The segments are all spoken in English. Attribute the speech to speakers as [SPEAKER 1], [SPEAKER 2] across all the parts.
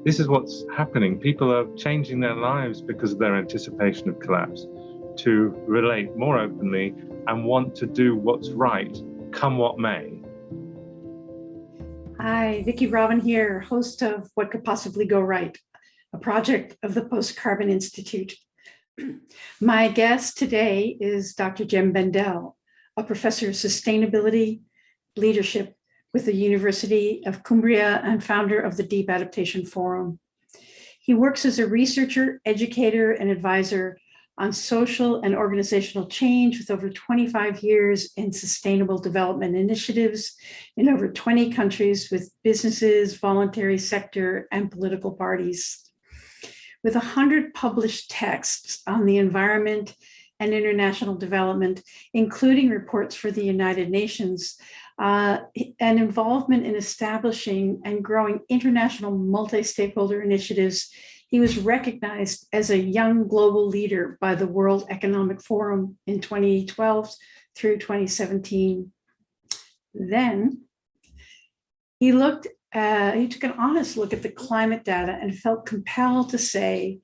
[SPEAKER 1] This is what's happening. People are changing their lives because of their anticipation of collapse, to relate more openly and want to do what's right, come what may.
[SPEAKER 2] Hi, Vicki Robin here, host of What Could Possibly Go Right, a project of the Post-Carbon Institute. My guest today is Dr. Jem Bendell, a professor of sustainability leadership with the University of Cumbria and founder of the Deep Adaptation Forum. He works as a researcher, educator, and advisor on social and organizational change with over 25 years in sustainable development initiatives in over 20 countries with businesses, voluntary sector, and political parties. With 100 published texts on the environment and international development, including reports for the United Nations, and involvement in establishing and growing international multi-stakeholder initiatives, he was recognized as a young global leader by the World Economic Forum in 2012 through 2017. Then he took an honest look at the climate data and felt compelled to say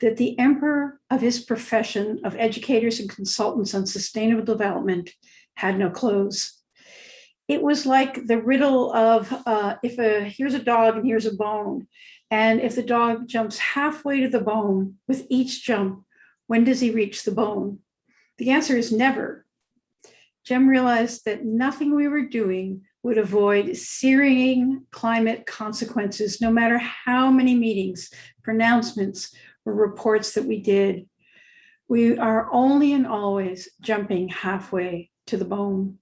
[SPEAKER 2] that the emperor of his profession of educators and consultants on sustainable development had no clothes. It was like the riddle of here's a dog and here's a bone. And if the dog jumps halfway to the bone with each jump, when does he reach the bone? The answer is never. Jem realized that nothing we were doing would avoid searing climate consequences, no matter how many meetings, pronouncements, or reports that we did. We are only and always jumping halfway to the bone.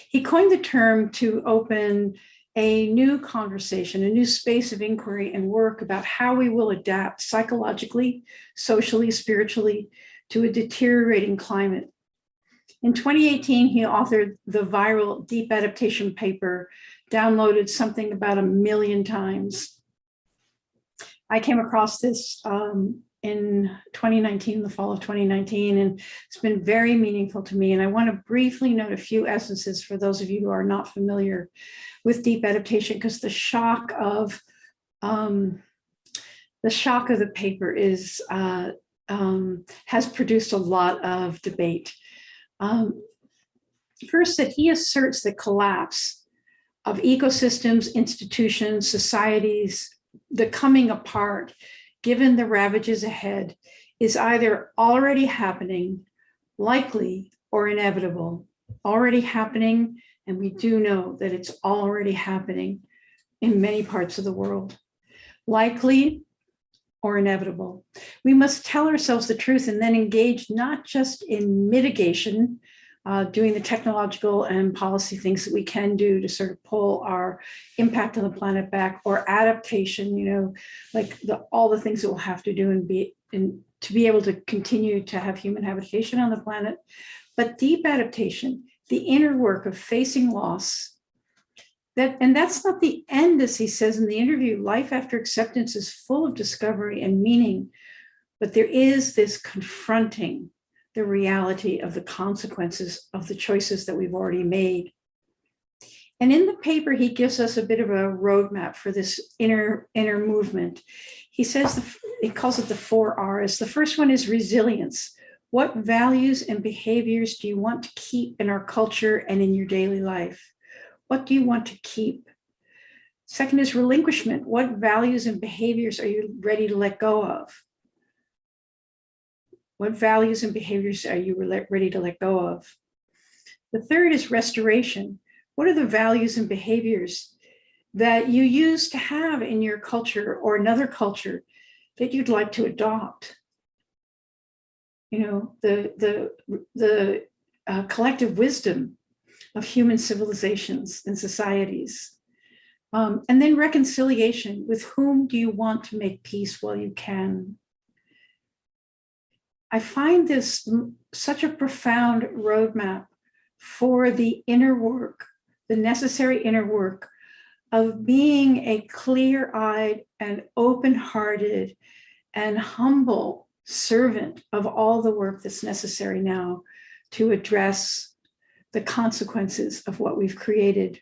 [SPEAKER 2] He coined the term to open a new conversation, a new space of inquiry and work about how we will adapt psychologically, socially, spiritually to a deteriorating climate. In 2018, he authored the viral Deep Adaptation paper, downloaded something about 1 million times. I came across this in 2019, the fall of 2019, and it's been very meaningful to me. And I want to briefly note a few essences for those of you who are not familiar with deep adaptation, because the shock of the paper has produced a lot of debate. First, that he asserts the collapse of ecosystems, institutions, societies, the coming apart, given the ravages ahead, is either already happening, likely, or inevitable. Already happening, and we do know that it's already happening in many parts of the world. Likely or inevitable. We must tell ourselves the truth and then engage not just in mitigation, doing the technological and policy things that we can do to sort of pull our impact on the planet back, or adaptation, like all the things that we'll have to do to be able to continue to have human habitation on the planet. But deep adaptation, the inner work of facing loss, and that's not the end, as he says in the interview. Life after acceptance is full of discovery and meaning, but there is this confronting the reality of the consequences of the choices that we've already made. And in the paper, he gives us a bit of a roadmap for this inner movement. He says, he calls it the 4 R's. The first one is resilience. What values and behaviors do you want to keep in our culture and in your daily life? What do you want to keep? Second is relinquishment. What values and behaviors are you ready to let go of? What values and behaviors are you ready to let go of? The third is restoration. What are the values and behaviors that you used to have in your culture or another culture that you'd like to adopt? The collective wisdom of human civilizations and societies. And then reconciliation. With whom do you want to make peace while you can? I find this such a profound roadmap for the inner work, the necessary inner work of being a clear-eyed and open-hearted and humble servant of all the work that's necessary now to address the consequences of what we've created.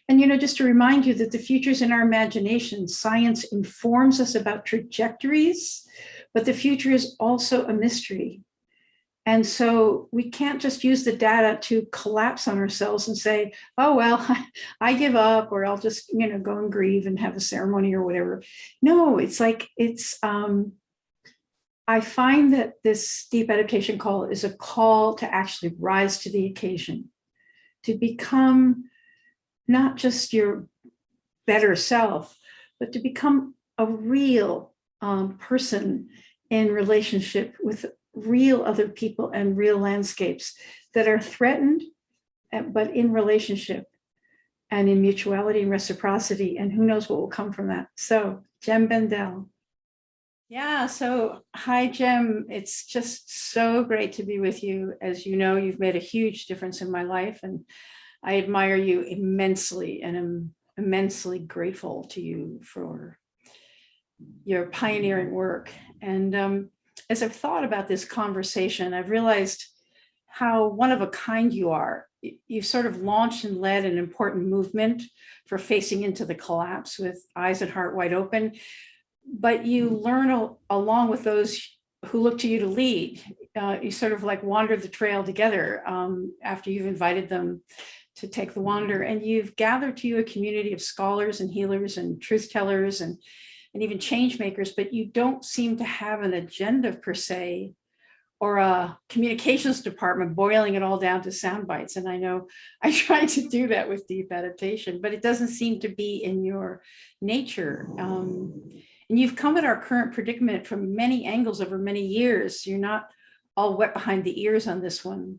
[SPEAKER 2] And, just to remind you that the future is in our imagination. Science informs us about trajectories, but the future is also a mystery. And so we can't just use the data to collapse on ourselves and say, oh, well, I give up, or I'll just, go and grieve and have a ceremony or whatever. No, it's like, I find that this deep education call is a call to actually rise to the occasion, to become not just your better self, but to become a real person in relationship with real other people and real landscapes that are threatened, but in relationship and in mutuality and reciprocity. And who knows what will come from that. So, Jem Bendell. Yeah, so hi, Jem. It's just so great to be with you. As you know, you've made a huge difference in my life, and I admire you immensely, and am immensely grateful to you for your pioneering work. And as I've thought about this conversation, I've realized how one of a kind you are. You've sort of launched and led an important movement for facing into the collapse with eyes and heart wide open. But you learn along with those who look to you to lead. You sort of like wandered the trail together after you've invited them to take the wander. And you've gathered to you a community of scholars and healers and truth tellers and even change makers, but you don't seem to have an agenda per se, or a communications department boiling it all down to sound bites. And I know I try to do that with deep meditation, but it doesn't seem to be in your nature. And you've come at our current predicament from many angles over many years. You're not all wet behind the ears on this one.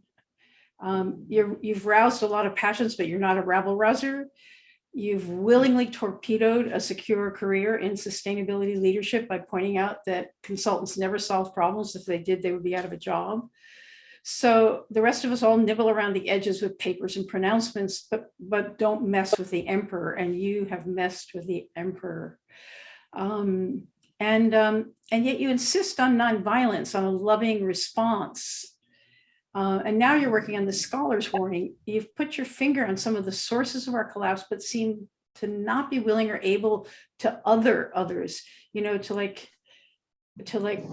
[SPEAKER 2] You've roused a lot of passions, but you're not a rabble rouser. You've willingly torpedoed a secure career in sustainability leadership by pointing out that consultants never solve problems. If they did, they would be out of a job. So the rest of us all nibble around the edges with papers and pronouncements, but don't mess with the emperor. And you have messed with the emperor. And yet you insist on nonviolence, on a loving response. And now you're working on the scholar's warning. You've put your finger on some of the sources of our collapse, but seem to not be willing or able to others, to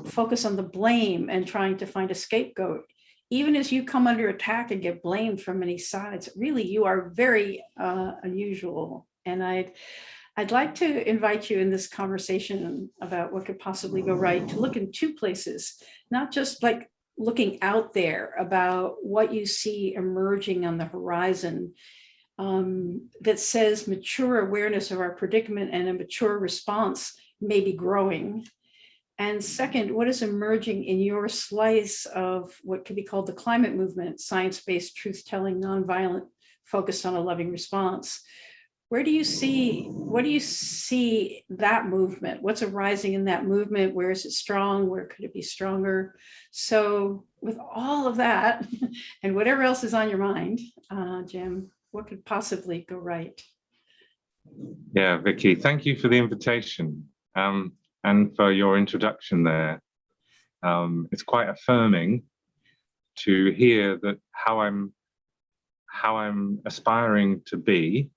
[SPEAKER 2] focus on the blame and trying to find a scapegoat. Even as you come under attack and get blamed from many sides, really, you are very unusual. And I'd like to invite you in this conversation about what could possibly go right to look in two places, not just like looking out there about what you see emerging on the horizon that says mature awareness of our predicament and a mature response may be growing. And second, what is emerging in your slice of what could be called the climate movement, science-based, truth-telling, nonviolent, focused on a loving response? What do you see that movement? What's arising in that movement? Where is it strong? Where could it be stronger? So with all of that and whatever else is on your mind, Jim, what could possibly go right?
[SPEAKER 1] Yeah, Vicky, thank you for the invitation and for your introduction there. It's quite affirming to hear that how I'm aspiring to be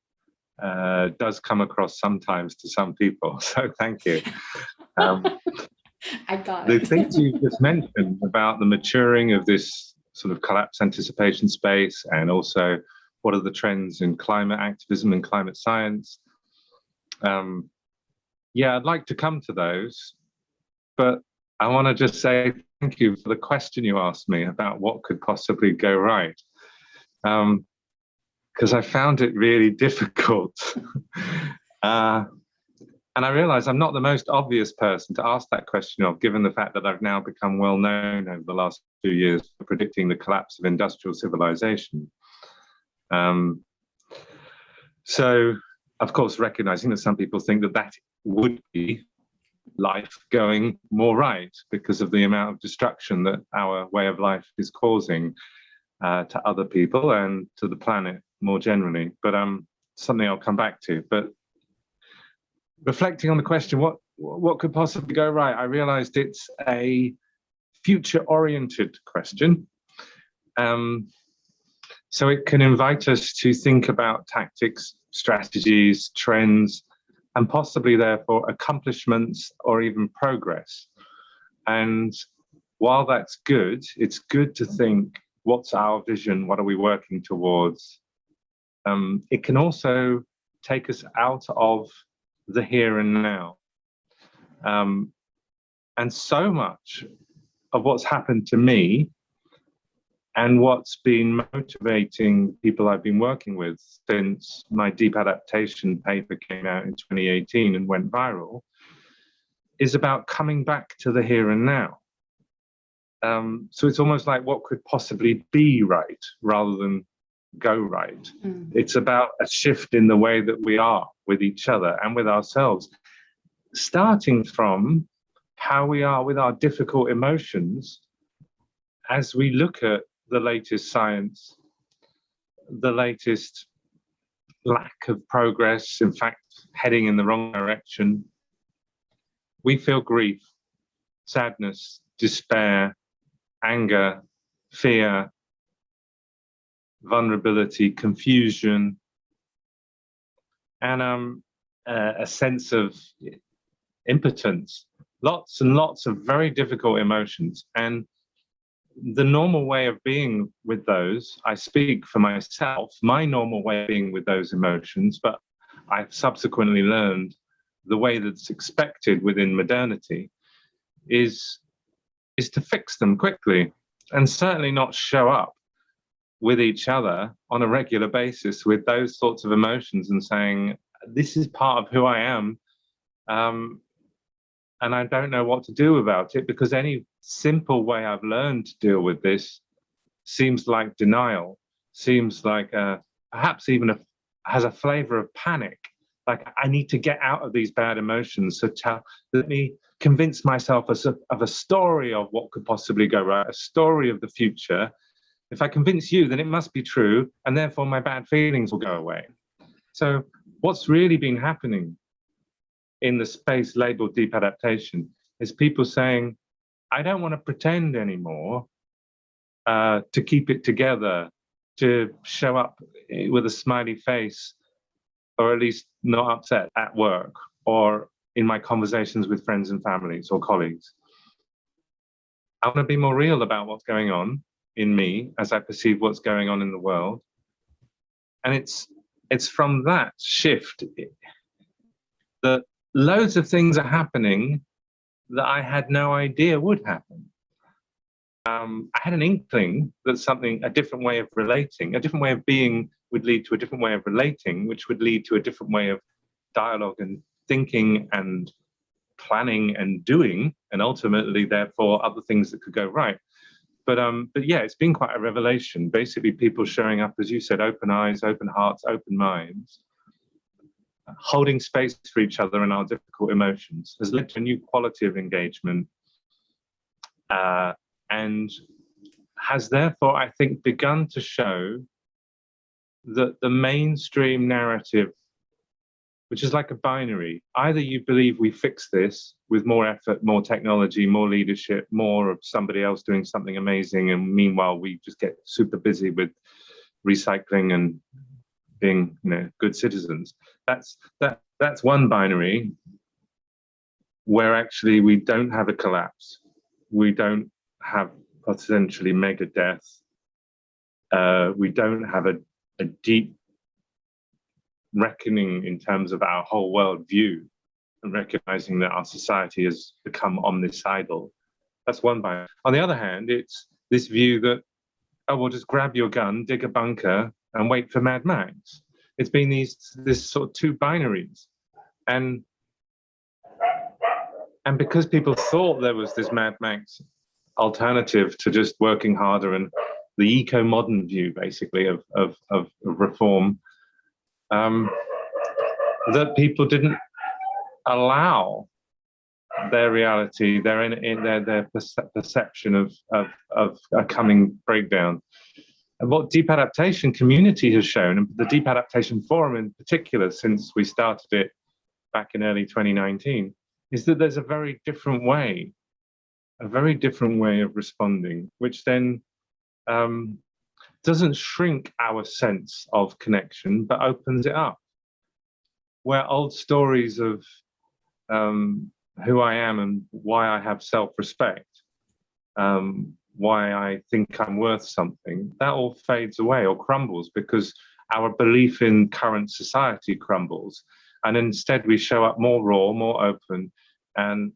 [SPEAKER 1] does come across sometimes to some people. So thank you.
[SPEAKER 2] I got it.
[SPEAKER 1] The things you just mentioned about the maturing of this sort of collapse anticipation space, and also what are the trends in climate activism and climate science. Yeah, I'd like to come to those, but I want to just say thank you for the question you asked me about what could possibly go right. Because I found it really difficult. And I realize I'm not the most obvious person to ask that question of, given the fact that I've now become well known over the last 2 years for predicting the collapse of industrial civilization. So, of course, recognizing that some people think that that would be life going more right because of the amount of destruction that our way of life is causing to other people and to the planet more generally. But something I'll come back to. But reflecting on the question, what could possibly go right? I realized it's a future-oriented question. So it can invite us to think about tactics, strategies, trends, and possibly therefore accomplishments or even progress. And while that's good, it's good to think, what's our vision? What are we working towards? It can also take us out of the here and now. And so much of what's happened to me and what's been motivating people I've been working with since my deep adaptation paper came out in 2018 and went viral is about coming back to the here and now. So it's almost like what could possibly be right rather than go right. It's about a shift in the way that we are with each other and with ourselves, starting from how we are with our difficult emotions as we look at the latest science, the latest lack of progress, in fact, heading in the wrong direction. We feel grief, sadness, despair, anger, fear, vulnerability, confusion, and a sense of impotence. Lots and lots of very difficult emotions. And the normal way of being with those, I speak for myself, my normal way of being with those emotions, but I've subsequently learned the way that's expected within modernity is to fix them quickly and certainly not show up with each other on a regular basis with those sorts of emotions and saying, this is part of who I am. And I don't know what to do about it, because any simple way I've learned to deal with this seems like denial, seems like perhaps even has a flavor of panic. Like, I need to get out of these bad emotions. So let me convince myself of a story of what could possibly go right, a story of the future. If I convince you, then it must be true, and therefore my bad feelings will go away. So what's really been happening in the space labeled deep adaptation is people saying, I don't want to pretend anymore to keep it together, to show up with a smiley face, or at least not upset at work or in my conversations with friends and families or colleagues. I want to be more real about what's going on in me as I perceive what's going on in the world. And it's from that shift that loads of things are happening that I had no idea would happen. I had an inkling that a different way of relating, a different way of being would lead to a different way of relating, which would lead to a different way of dialogue and thinking and planning and doing, and ultimately, therefore, other things that could go right. But yeah, it's been quite a revelation. Basically, people showing up, as you said, open eyes, open hearts, open minds, holding space for each other and our difficult emotions has led to a new quality of engagement, and has therefore, I think, begun to show that the mainstream narrative, which is like a binary, either you believe we fix this with more effort, more technology, more leadership, more of somebody else doing something amazing, and meanwhile we just get super busy with recycling and being, good citizens. That's one binary where actually we don't have a collapse, we don't have potentially mega death, we don't have a deep reckoning in terms of our whole world view and recognizing that our society has become omnicidal. That's one binary. On the other hand, it's this view that, oh, well, just grab your gun, dig a bunker, and wait for Mad Max. It's been this sort of two binaries. And because people thought there was this Mad Max alternative to just working harder and the eco-modern view, basically, of reform, that people didn't allow their reality, their perception of a coming breakdown. And what Deep Adaptation Community has shown, and the Deep Adaptation Forum in particular, since we started it back in early 2019, is that there's a very different way of responding, which then doesn't shrink our sense of connection, but opens it up. Where old stories of who I am and why I have self-respect, why I think I'm worth something, that all fades away or crumbles because our belief in current society crumbles. And instead we show up more raw, more open, and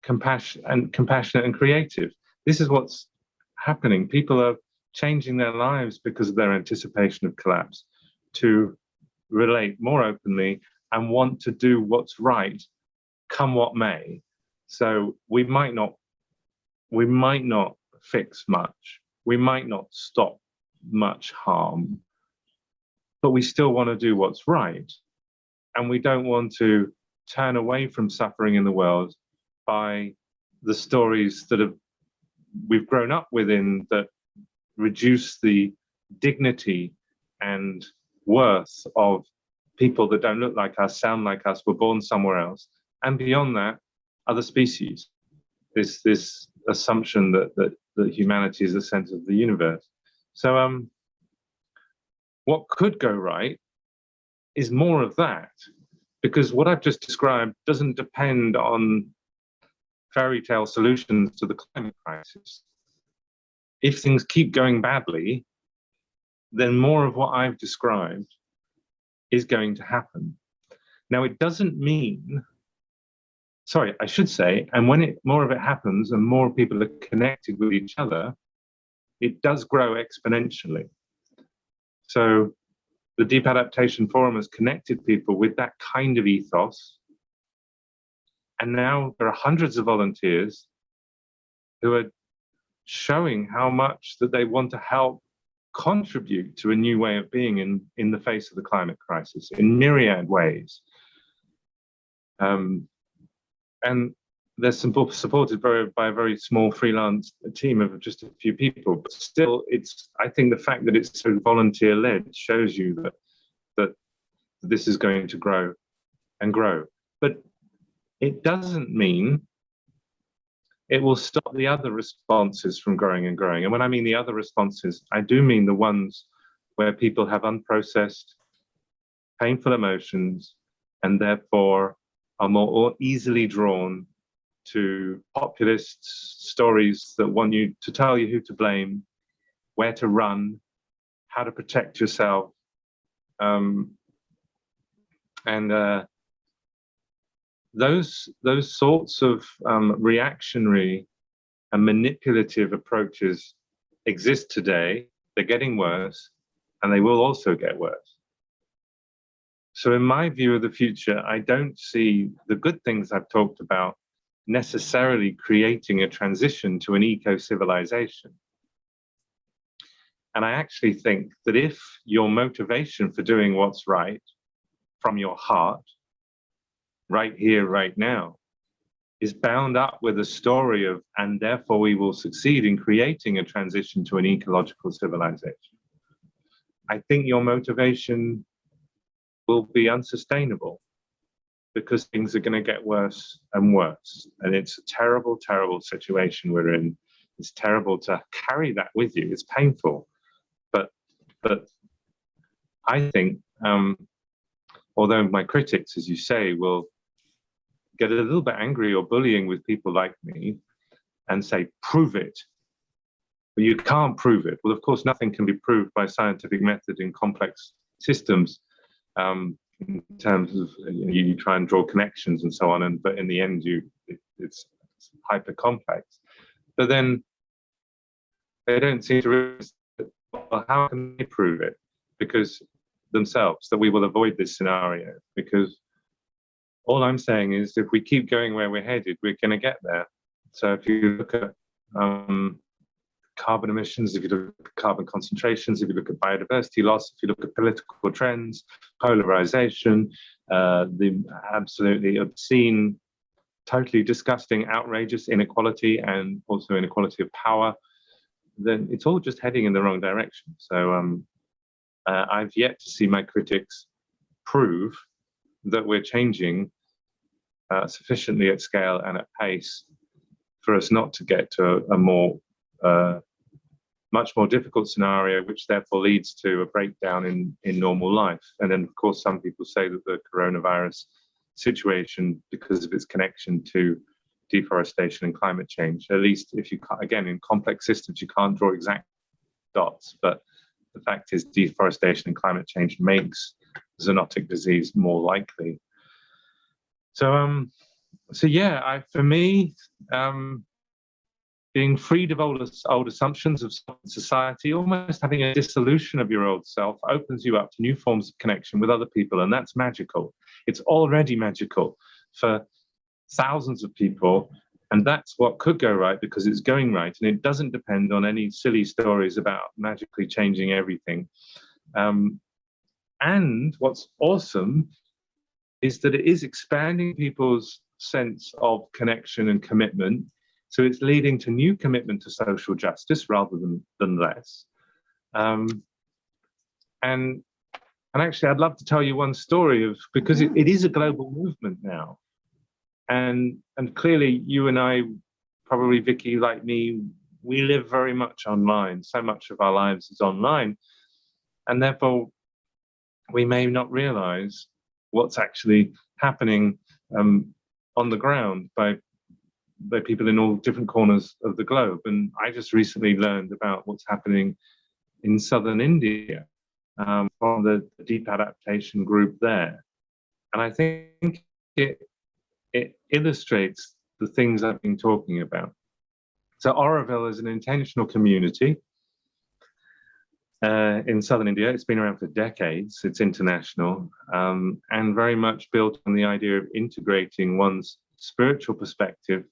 [SPEAKER 1] compassionate and creative. This is what's happening. People are changing their lives because of their anticipation of collapse to relate more openly and want to do what's right, come what may. So we might not fix much, we might not stop much harm, but we still want to do what's right. And we don't want to turn away from suffering in the world by the stories that we've grown up within that reduce the dignity and worth of people that don't look like us, sound like us, were born somewhere else, and beyond that, other species. This assumption that humanity is the center of the universe. So what could go right is more of that, because what I've just described doesn't depend on fairy tale solutions to the climate crisis. If things keep going badly, then more of what I've described is going to happen. Now, it doesn't mean, sorry, I should say, and when more of it happens and more people are connected with each other, it does grow exponentially. So the Deep Adaptation Forum has connected people with that kind of ethos. And now there are hundreds of volunteers who are showing how much that they want to help contribute to a new way of being in the face of the climate crisis in myriad ways. And they're supported by a very small freelance team of just a few people, but still, I think the fact that it's so volunteer-led shows you that this is going to grow and grow. But it doesn't mean it will stop the other responses from growing and growing. And when I mean the other responses, I do mean the ones where people have unprocessed, painful emotions, and therefore are more easily drawn to populist stories that want you to tell you who to blame, where to run, how to protect yourself. Those sorts of reactionary and manipulative approaches exist today. They're getting worse, and they will also get worse. So in my view of the future, I don't see the good things I've talked about necessarily creating a transition to an eco-civilization. And I actually think that if your motivation for doing what's right from your heart, right here, right now, is bound up with a story of, and therefore we will succeed in creating a transition to an ecological civilization, I think your motivation will be unsustainable because things are going to get worse and worse. And it's a terrible, terrible situation we're in. It's terrible to carry that with you. It's painful. But I think, although my critics, as you say, will get a little bit angry or bullying with people like me and say, prove it. But you can't prove it. Well, of course, nothing can be proved by scientific method in complex systems. In terms of you try and draw connections and so on, but in the end, it's hyper complex. But then they don't seem to realize, well, how can they prove it? Because themselves, that we will avoid this scenario. Because all I'm saying is, if we keep going where we're headed, we're going to get there. So if you look at carbon emissions, if you look at carbon concentrations, if you look at biodiversity loss, if you look at political trends, polarization, the absolutely obscene, totally disgusting, outrageous inequality, and also inequality of power, then it's all just heading in the wrong direction. So I've yet to see my critics prove that we're changing sufficiently at scale and at pace for us not to get to a more much more difficult scenario, which therefore leads to a breakdown in normal life. And then, of course, some people say that the coronavirus situation, because of its connection to deforestation and climate change, at least if you can't, again, in complex systems, you can't draw exact dots, but the fact is deforestation and climate change makes zoonotic disease more likely. So, yeah, for me, being freed of old assumptions of society, almost having a dissolution of your old self, opens you up to new forms of connection with other people, and that's magical. It's already magical for thousands of people, and that's what could go right because it's going right, and it doesn't depend on any silly stories about magically changing everything. And what's awesome is that it is expanding people's sense of connection and commitment. So it's leading to new commitment to social justice rather than less. And actually, I'd love to tell you one story of, because it is a global movement now. And clearly you and I, probably Vicky, like me, we live very much online. So much of our lives is online. And therefore, we may not realize what's actually happening on the ground by people in all different corners of the globe. And I just recently learned about what's happening in southern India from the deep adaptation group there. And I think it illustrates the things I've been talking about. So Auroville is an intentional community in southern India. It's been around for decades. It's international and very much built on the idea of integrating one's spiritual perspective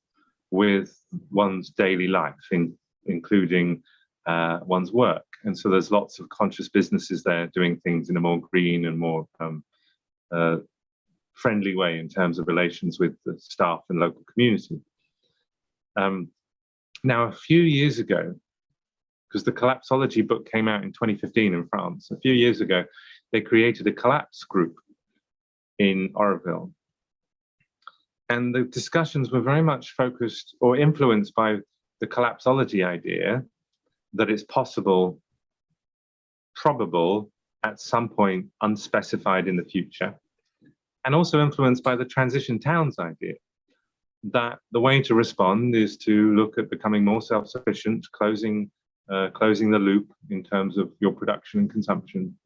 [SPEAKER 1] with one's daily life, including one's work. And so there's lots of conscious businesses there doing things in a more green and more friendly way in terms of relations with the staff and local community. Now, a few years ago, because the collapsology book came out in 2015 in France, a few years ago, they created a collapse group in Auroville. And the discussions were very much focused or influenced by the collapsology idea that it's possible, probable, at some point, unspecified in the future, and also influenced by the transition towns idea, that the way to respond is to look at becoming more self-sufficient, closing the loop in terms of your production and consumption,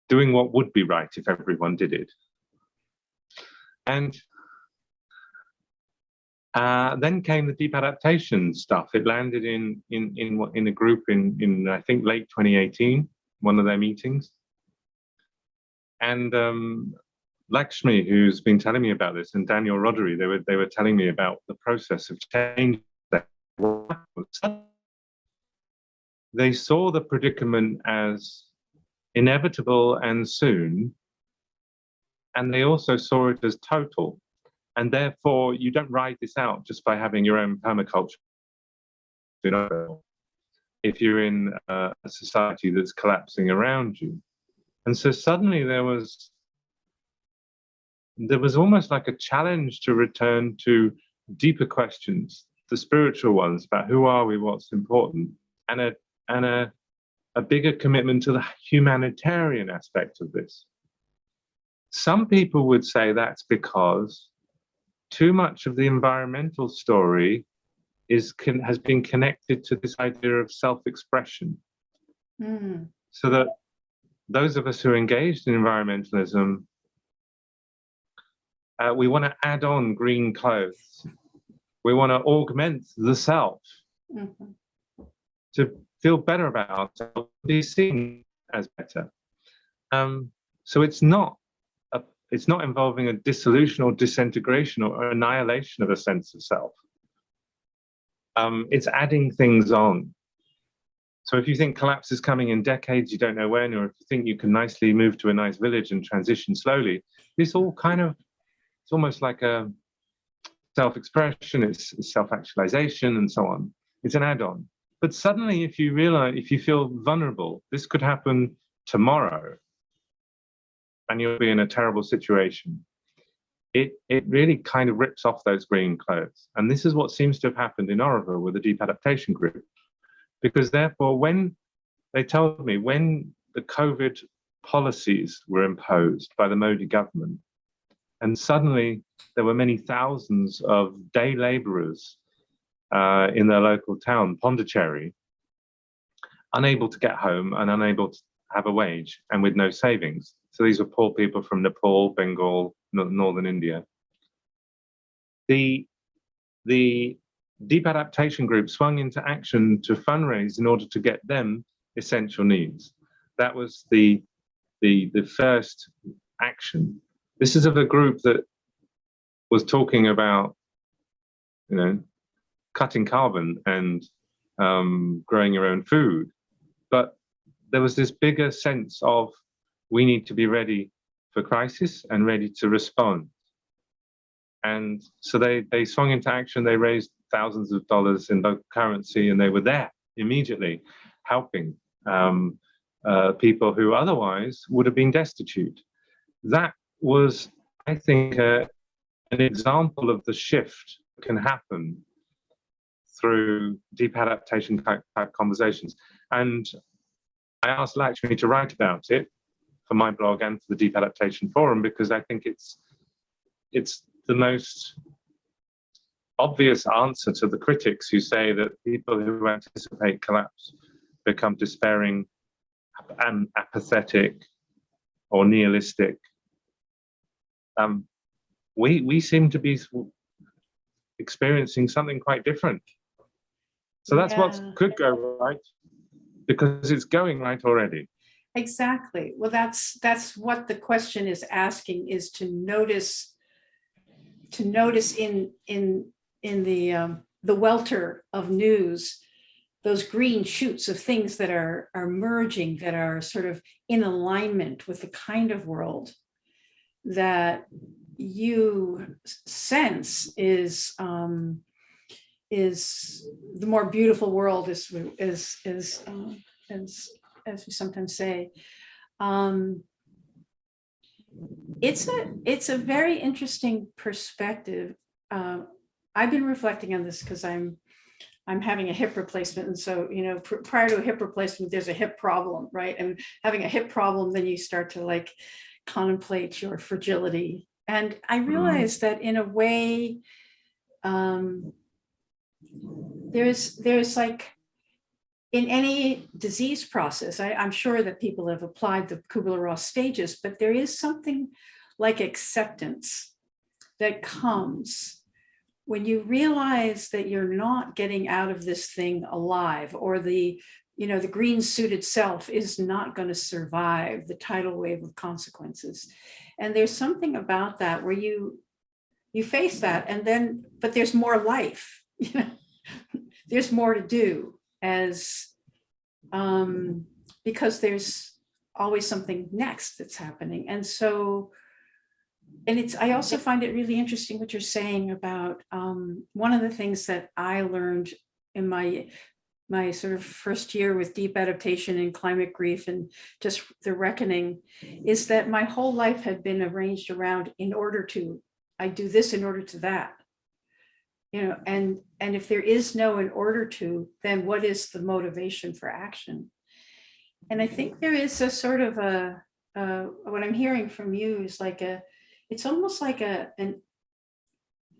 [SPEAKER 1] doing what would be right if everyone did it. And then came the deep adaptation stuff. It landed in a group in I think late 2018, one of their meetings. And Lakshmi, who's been telling me about this, and Daniel Roddery, they were telling me about the process of change. They saw the predicament as inevitable and soon, and they also saw it as total. And therefore, you don't ride this out just by having your own permaculture. You know, if you're in a society that's collapsing around you. And so suddenly there was almost like a challenge to return to deeper questions, the spiritual ones about who are we, what's important, and a bigger commitment to the humanitarian aspect of this. Some people would say that's because too much of the environmental story has been connected to this idea of self-expression. So that those of us who are engaged in environmentalism, we want to add on green clothes. We want to augment the self to feel better about ourselves, be seen as better. So it's not involving a dissolution or disintegration or annihilation of a sense of self. It's adding things on. So if you think collapse is coming in decades, you don't know when, or if you think you can nicely move to a nice village and transition slowly, this all kind of, it's almost like a self-expression, it's self-actualization and so on. It's an add-on. But suddenly, if you feel vulnerable, this could happen tomorrow, and you'll be in a terrible situation. it really kind of rips off those green clothes. And this is what seems to have happened in Oroville with the Deep Adaptation Group. Because therefore, when they told me when the COVID policies were imposed by the Modi government, and suddenly there were many thousands of day laborers in their local town, Pondicherry, unable to get home and unable to have a wage and with no savings. So these were poor people from Nepal, Bengal, northern India. The Deep Adaptation Group swung into action to fundraise in order to get them essential needs. That was the first action. This is of a group that was talking about, cutting carbon and growing your own food. But there was this bigger sense of we need to be ready for crisis and ready to respond. And so they swung into action. They raised thousands of dollars in local currency, and they were there immediately helping people who otherwise would have been destitute. That was, I think, an example of the shift that can happen through deep adaptation type conversations. And I asked Lakshmi to write about it for my blog and for the Deep Adaptation Forum, because I think it's the most obvious answer to the critics who say that people who anticipate collapse become despairing and apathetic or nihilistic. We seem to be experiencing something quite different. So that's what could go right, because it's going right already.
[SPEAKER 2] Exactly. Well, that's what the question is asking, is to notice in the welter of news, those green shoots of things that are merging, that are sort of in alignment with the kind of world that you sense is the more beautiful world, as we sometimes say. It's a very interesting perspective. I've been reflecting on this because I'm having a hip replacement, and so prior to a hip replacement, there's a hip problem, right? And having a hip problem, then you start to contemplate your fragility. And I realized that in a way, there's like, in any disease process, I'm sure that people have applied the Kubler-Ross stages, but there is something like acceptance that comes when you realize that you're not getting out of this thing alive, or the green suit itself is not going to survive the tidal wave of consequences. And there's something about that where you face that, but there's more life, there's more to do, because there's always something next that's happening. And so, I also find it really interesting what you're saying about one of the things that I learned in my sort of first year with deep adaptation and climate grief and just the reckoning, is that my whole life had been arranged around I do this in order to that. And if there is no in order to, then what is the motivation for action? And I think there is a sort of what I'm hearing from you is it's almost like an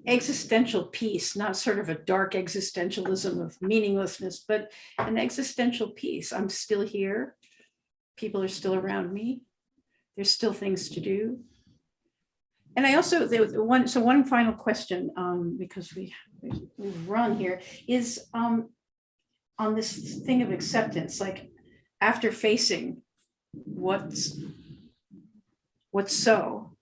[SPEAKER 2] existential peace, not sort of a dark existentialism of meaninglessness, but an existential peace. I'm still here. People are still around me. There's still things to do. And I also, one final question, because we've run here, is on this thing of acceptance, after facing what's so,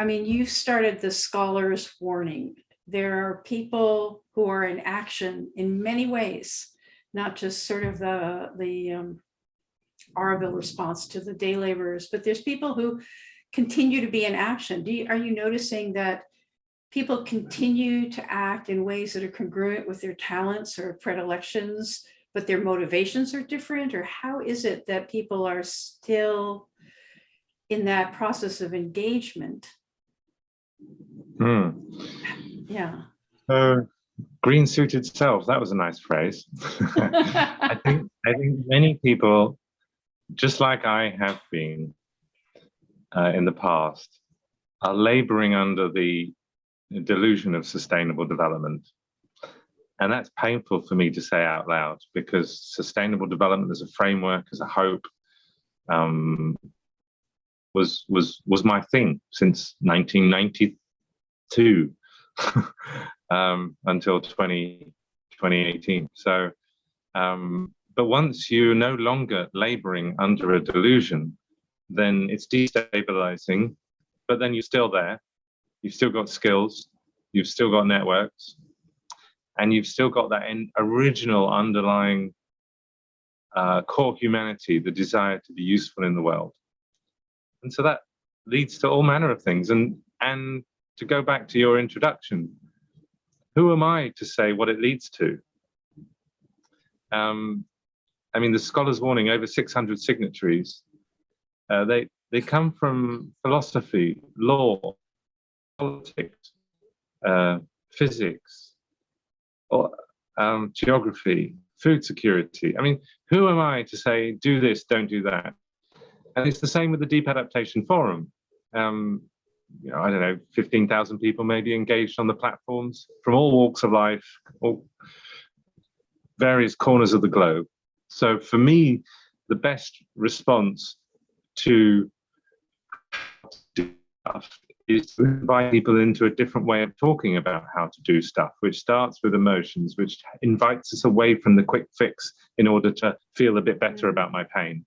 [SPEAKER 2] you've started the scholar's warning. There are people who are in action in many ways, not just sort of the Oroville response to the day laborers, but there's people who continue to be in action. Are you noticing that people continue to act in ways that are congruent with their talents or predilections, but their motivations are different? Or how is it that people are still in that process of engagement,
[SPEAKER 1] Hmm.
[SPEAKER 2] Yeah.
[SPEAKER 1] Green suited self, that was a nice phrase. I think many people, just like I have been in the past, are laboring under the delusion of sustainable development. And that's painful for me to say out loud, because sustainable development as a framework, as a hope, um, was my thing since 1992 until 2018. So, but once you're no longer laboring under a delusion, then it's destabilizing. But then you're still there. You've still got skills. You've still got networks, and you've still got that original underlying core humanity, the desire to be useful in the world. And so that leads to all manner of things. And to go back to your introduction, who am I to say what it leads to? I mean, the Scholars' Warning, over 600 signatories, they come from philosophy, law, politics, physics, or geography, food security. I mean, who am I to say, do this, don't do that? And it's the same with the Deep Adaptation Forum. I don't know, 15,000 people maybe engaged on the platforms from all walks of life, all various corners of the globe. So for me, the best response to stuff is to invite people into a different way of talking about how to do stuff, which starts with emotions, which invites us away from the quick fix in order to feel a bit better about my pain.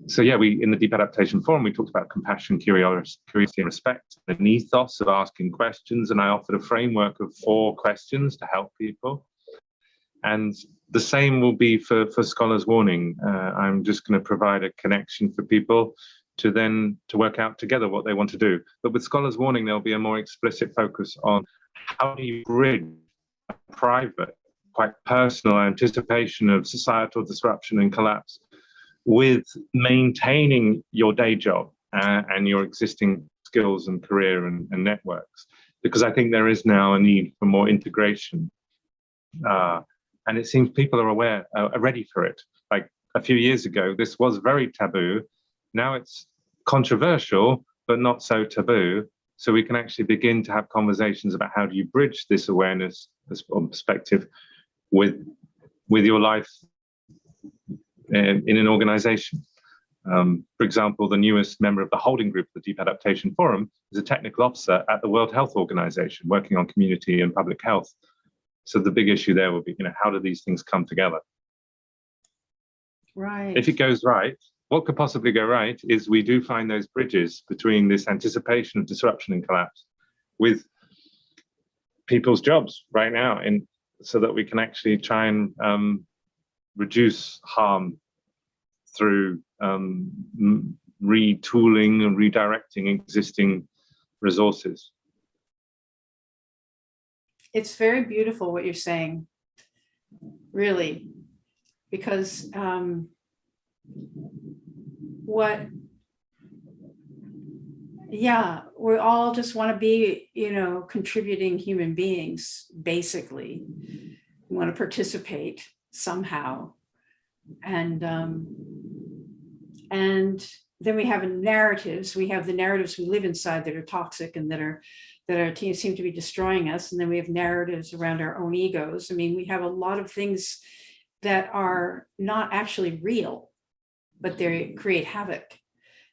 [SPEAKER 1] So yeah, we in the Deep Adaptation Forum, we talked about compassion, curiosity, and respect, an ethos of asking questions, and I offered a framework of 4 questions to help people. And the same will be for Scholars' Warning. I'm just going to provide a connection for people to work out together what they want to do. But with Scholars' Warning, there'll be a more explicit focus on how do you bridge a private, quite personal anticipation of societal disruption and collapse with maintaining your day job and your existing skills and career and networks. Because I think there is now a need for more integration. And it seems people are ready for it. Like a few years ago, this was very taboo. Now it's controversial, but not so taboo. So we can actually begin to have conversations about how do you bridge this awareness, this perspective with your life in an organization. For example, the newest member of the holding group of the Deep Adaptation Forum is a technical officer at the World Health Organization, working on community and public health. So the big issue there will be, how do these things come together?
[SPEAKER 2] Right.
[SPEAKER 1] If it goes right, what could possibly go right is we do find those bridges between this anticipation of disruption and collapse with people's jobs right now, so that we can actually try and reduce harm through retooling and redirecting existing resources.
[SPEAKER 2] It's very beautiful what you're saying, really, because we all just want to be, contributing human beings, basically. We want to participate somehow. And then we have narratives. We have the narratives we live inside that are toxic and that seem to be destroying us. And then we have narratives around our own egos. I mean, we have a lot of things that are not actually real, but they create havoc.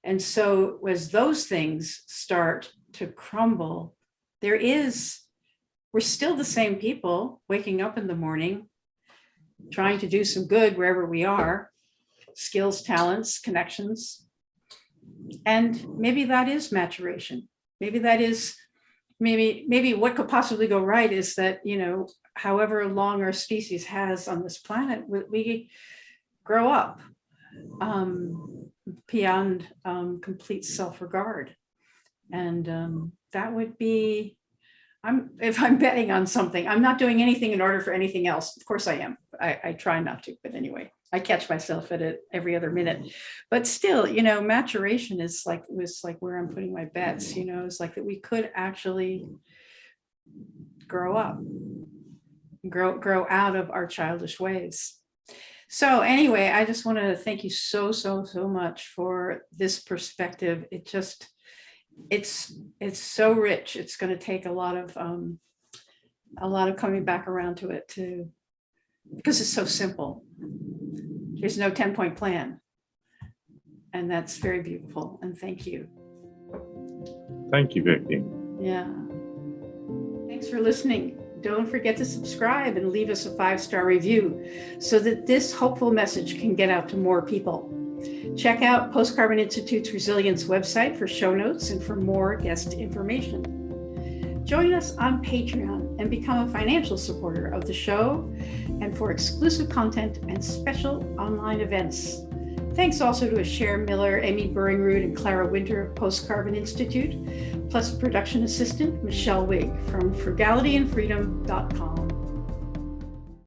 [SPEAKER 2] And so as those things start to crumble, we're still the same people waking up in the morning, trying to do some good wherever we are, skills, talents, connections. And maybe that is maturation. Maybe what could possibly go right is that, however long our species has on this planet, we grow up beyond complete self-regard. And that would be, if I'm betting on something, I'm not doing anything in order for anything else. Of course I am. I try not to, but anyway. I catch myself at it every other minute, but still, maturation was like where I'm putting my bets, it's like that we could actually grow up, grow out of our childish ways. So anyway, I just want to thank you so much for this perspective. It's so rich. It's going to take a lot of coming back around to it because it's so simple. There's no 10-point plan. And that's very beautiful. And thank you.
[SPEAKER 1] Thank you, Vicky.
[SPEAKER 2] Yeah. Thanks for listening. Don't forget to subscribe and leave us a 5-star review so that this hopeful message can get out to more people. Check out Post Carbon Institute's Resilience website for show notes and for more guest information. Join us on Patreon and become a financial supporter of the show and for exclusive content and special online events. Thanks also to Asher Miller, Amy Burringroot, and Clara Winter of Post Carbon Institute, plus production assistant Michelle Wigg from frugalityandfreedom.com.